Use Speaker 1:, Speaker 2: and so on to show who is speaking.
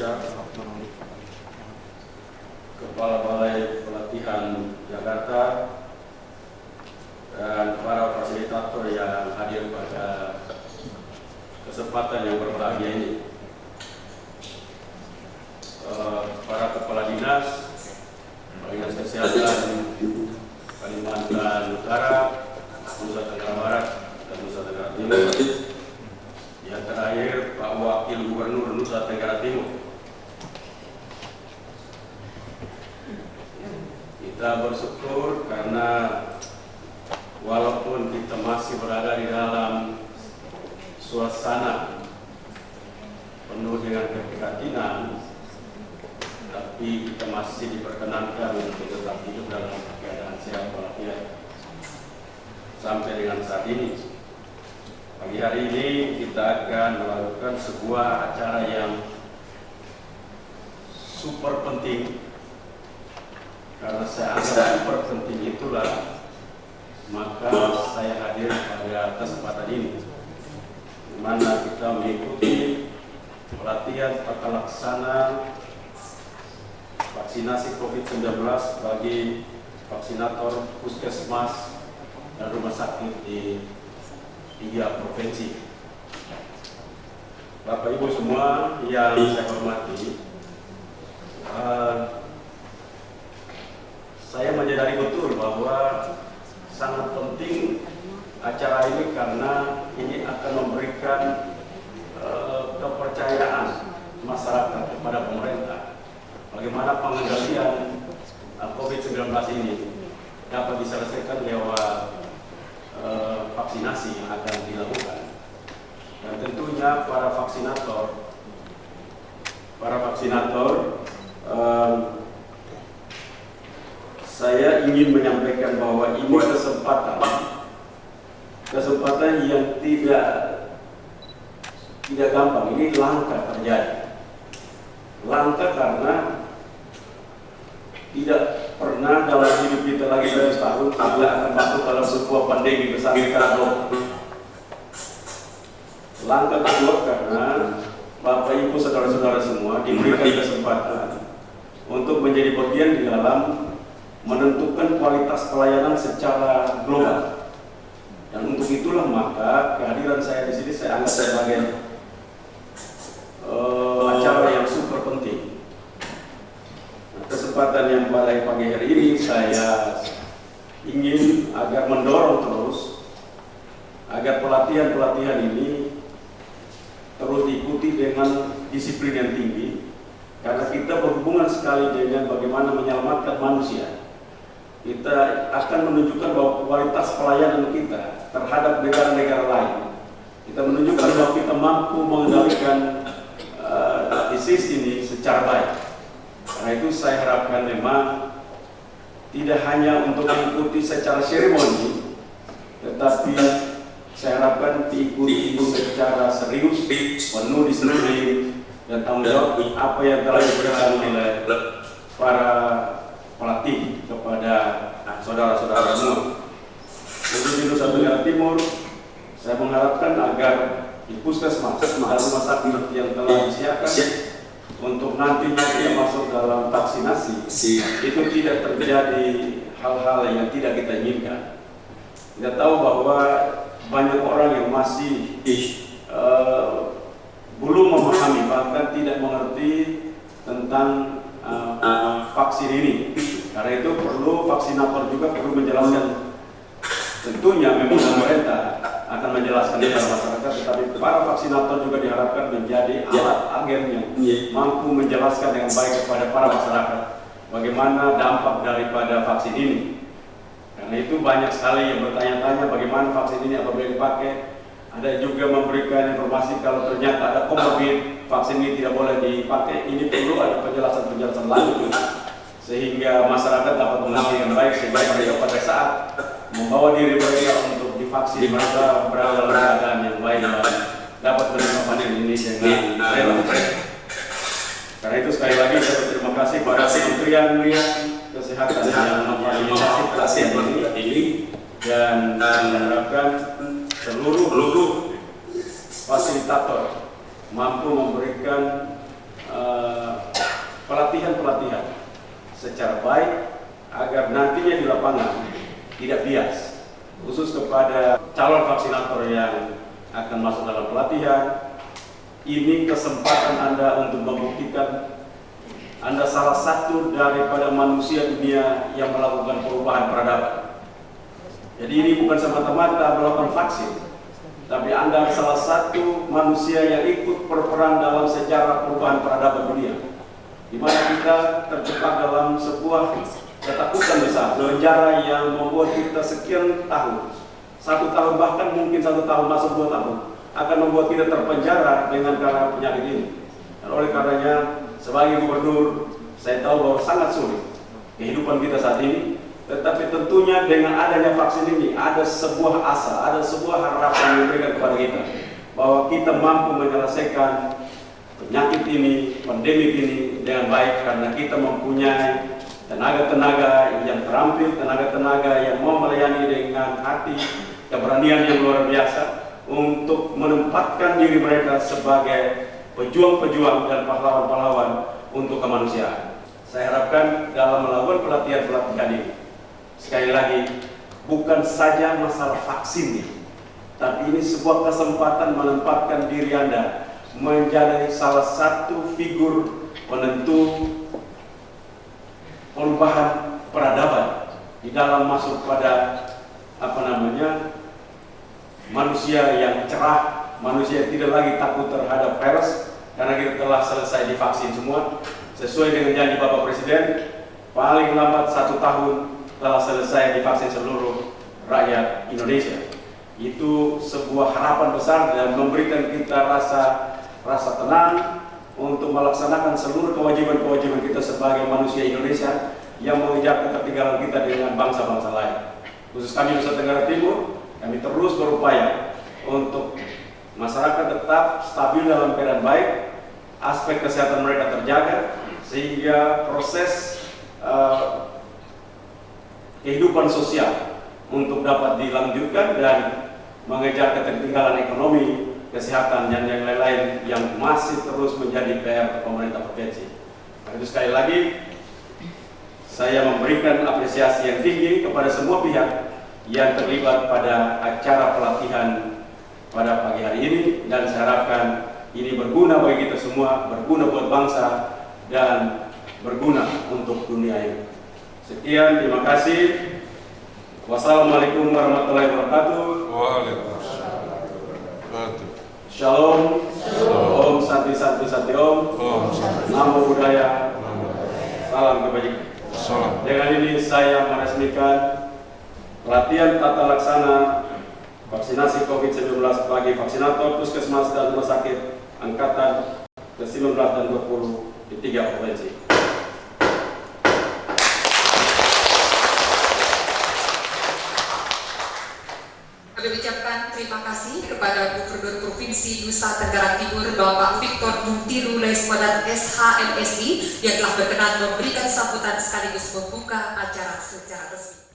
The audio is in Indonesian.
Speaker 1: Indonesia, Kepala Balai Pelatihan Jakarta, dan para fasilitator yang hadir pada kesempatan yang berbahagia ini. Para kepala dinas kesehatan Kalimantan Utara, Nusa Tenggara Barat, dan Nusa Tenggara Timur. Yang terakhir, Pak Wakil Gubernur Nusa Tenggara Timur. Kita bersyukur karena walaupun kita masih berada di dalam suasana penuh dengan keprihatinan, tapi kita masih diperkenankan untuk tetap hidup dalam keadaan sehat walafiat sampai dengan saat ini. Pagi hari ini kita akan melakukan sebuah acara yang super penting, karena saya anggap super penting itulah maka saya hadir pada kesempatan ini, di mana kita mengikuti pelatihan tata laksana vaksinasi COVID-19 bagi vaksinator puskesmas dan rumah sakit di 3 provinsi. Bapak Ibu semua yang saya hormati, saya menyadari betul bahwa sangat penting acara ini karena ini akan memberikan kepercayaan masyarakat kepada pemerintah. Bagaimana pengendalian COVID-19 ini dapat diselesaikan lewat vaksinasi yang akan dilakukan. Dan tentunya para vaksinator, saya ingin menyampaikan bahwa ini kesempatan yang tidak gampang. Ini langka terjadi. Langka karena tidak pernah dalam hidup kita lagi 100 tahun kita akan masuk dalam sebuah pandemi besar global. Langkah kedua karena Bapak Ibu saudara-saudara semua diberikan kesempatan untuk menjadi bagian di dalam menentukan kualitas pelayanan secara global. Dan untuk itulah maka kehadiran saya di sini saya anggap sebagai acara yang super penting. Kesempatan yang pada pagi hari ini saya ingin agar mendorong terus agar pelatihan ini terus diikuti dengan disiplin yang tinggi, karena kita berhubungan sekali dengan bagaimana menyelamatkan manusia. Kita akan menunjukkan bahwa kualitas pelayanan kita terhadap negara-negara lain, kita menunjukkan bahwa kita mampu mengendalikan disease ini secara baik. Karena itu saya harapkan memang tidak hanya untuk mengikuti secara seremoni, tetapi saya harapkan diikuti secara serius, penuh disiplin dan tanggung jawab apa yang telah diberikan oleh para pelatih kepada saudara-saudara semua. Untuk di Nusa Tenggara Timur, saya mengharapkan agar di puskesmas dan rumah sakit yang telah disiapkan untuk nantinya dia masuk dalam vaksinasi, itu tidak terjadi hal-hal yang tidak kita inginkan. Kita tahu bahwa banyak orang yang masih belum memahami, bahkan tidak mengerti tentang vaksin ini. Karena itu perlu vaksinator juga perlu menjelaskan. Tentunya memang pemerintah akan menjelaskan kepada masyarakat, tetapi para vaksinator juga diharapkan menjadi alat agen yang mampu menjelaskan dengan baik kepada para masyarakat bagaimana dampak daripada vaksin ini. Karena itu banyak sekali yang bertanya-tanya bagaimana vaksin ini apabila dipakai. Ada juga memberikan informasi kalau ternyata ada komorbid, vaksin ini tidak boleh dipakai. Ini perlu ada penjelasan-penjelasan lanjut sehingga masyarakat dapat mengerti dengan baik, sehingga mereka pada saat membawa diri mereka untuk divaksin mereka berada dalam keadaan yang baik dan dapat menerima pandemi ini dengan rela. Karena itu sekali lagi saya berterima kasih kepada Kementerian Kesehatan yang memfasilitasi pelatihan ini, dan diharapkan seluruh fasilitator mampu memberikan pelatihan-pelatihan secara baik agar nantinya di lapangan tidak bias, khusus kepada calon vaksinator yang akan masuk dalam pelatihan. Ini kesempatan Anda untuk membuktikan Anda salah satu daripada manusia dunia yang melakukan perubahan peradaban. Jadi ini bukan semata-mata melakukan vaksin, tapi Anda salah satu manusia yang ikut berperan dalam sejarah perubahan peradaban dunia, di mana kita terjebak dalam sebuah ketakutan besar, penjara yang membuat kita sekian tahun, 1 tahun, bahkan mungkin 1 tahun masuk 2 tahun, akan membuat kita terpenjara dengan karena penyakit ini. Dan oleh karenanya, sebagai gubernur, saya tahu bahwa sangat sulit kehidupan kita saat ini, tetapi tentunya dengan adanya vaksin ini ada sebuah asa, ada sebuah harapan yang diberikan kepada kita bahwa kita mampu menyelesaikan penyakit ini, pandemi ini dengan baik, karena kita mempunyai tenaga-tenaga yang terampil, tenaga-tenaga yang mau melayani dengan hati, keberanian yang luar biasa untuk menempatkan diri mereka sebagai pejuang-pejuang dan pahlawan-pahlawan untuk kemanusiaan. Saya harapkan dalam melakukan pelatihan-pelatihan ini, sekali lagi, bukan saja masalah vaksinnya, tapi ini sebuah kesempatan menempatkan diri Anda menjadi salah satu figur penentu perubahan peradaban di dalam masuk pada manusia yang cerah, manusia yang tidak lagi takut terhadap virus, karena kita telah selesai divaksin semua sesuai dengan janji Bapak Presiden. Paling lambat 1 tahun telah selesai divaksin seluruh rakyat Indonesia. Itu sebuah harapan besar dan memberikan kita rasa tenang untuk melaksanakan seluruh kewajiban-kewajiban kita sebagai manusia Indonesia yang mengejar ketertinggalan kita dengan bangsa-bangsa lain. Khusus kami Nusa Tenggara Timur, kami terus berupaya untuk masyarakat tetap stabil dalam keadaan baik, aspek kesehatan mereka terjaga, sehingga proses kehidupan sosial untuk dapat dilanjutkan dan mengejar ketertinggalan ekonomi, kesehatan, dan yang lain-lain yang masih terus menjadi PR pemerintah provinsi. Itu sekali lagi, saya memberikan apresiasi yang tinggi kepada semua pihak yang terlibat pada acara pelatihan pada pagi hari ini, dan saya harapkan ini berguna bagi kita semua, berguna buat bangsa, dan berguna untuk dunia ini. Sekian, terima kasih. Wassalamualaikum warahmatullahi wabarakatuh.
Speaker 2: Waalaikumsalam.
Speaker 1: Shalom. Om Santi Santi Santi Om. Namo Buddhaya. Salam kebajikan. Dengan ini saya meresmikan pelatihan tata laksana vaksinasi COVID-19 bagi vaksinator puskesmas dan rumah sakit angkatan ke-19 dan 20 di 3 provinsi.
Speaker 3: Kami ucapkan terima kasih kepada Gubernur Provinsi Nusa Tenggara Timur Bapak Victor Muntiru Leskodat SHMSI yang telah berkenan memberikan sambutan sekaligus membuka acara secara resmi.